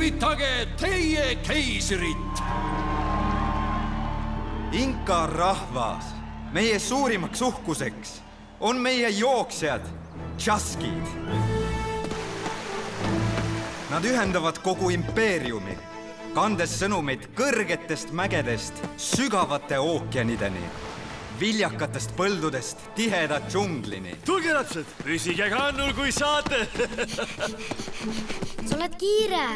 tervitage teie keisrit! Inka rahvas, meie suurimaks uhkuseks on meie jooksjad, tšaskid. Nad ühendavad kogu impeeriumi, kandes sõnumeid kõrgetest mägedest sügavate ookeanideni, viljakatest põldudest tiheda džunglini. Tulge, lapsed, püsige kannul, kui saate! Sa oled kiire,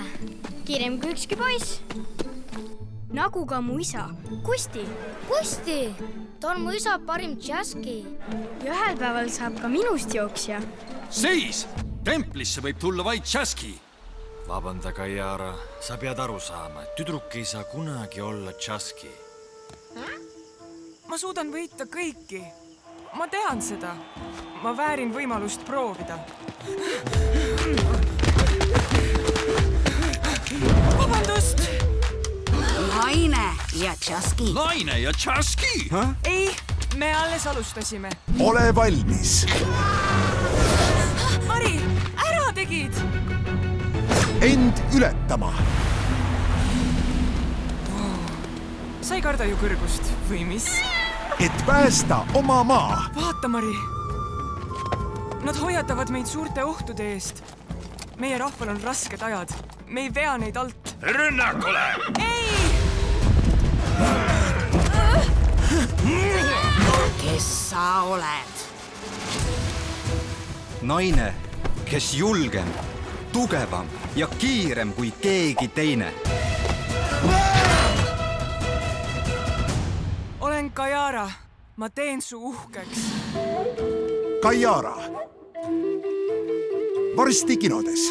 kiirem kui ükski poiss. Nagu ka mu isa, Kusti. Kusti, ta on mu isa parim tšaski. Ja ühel päeval saab ka minust jooksja. Seis! Templisse võib tulla vaid tšaski. Vabanda, Kaiara, sa pead aru saama, et tüdruk ei saa kunagi olla tšaski. Ma suudan võita kõiki. Ma tean seda. Ma väärin võimalust proovida. Vabandust! Naine ja tšaski. Naine ja tšaski! Ei, me alles alustasime. Ole valmis! Mari, ära tegid! End ületama! Sa ei karda ju kõrgust, või mis? Et päästa oma maa! Vaata, Mari! Nad hoiatavad meid suurte ohtude eest. Meie rahval on rasked ajad. Me ei vea neid alt. Rünnakule! Ei! Kes sa oled? Naine, kes julgem, tugevam ja kiirem kui keegi teine. Olen Kaiara. Ma teen su uhkeks. Kaiara. Varsti kinodes.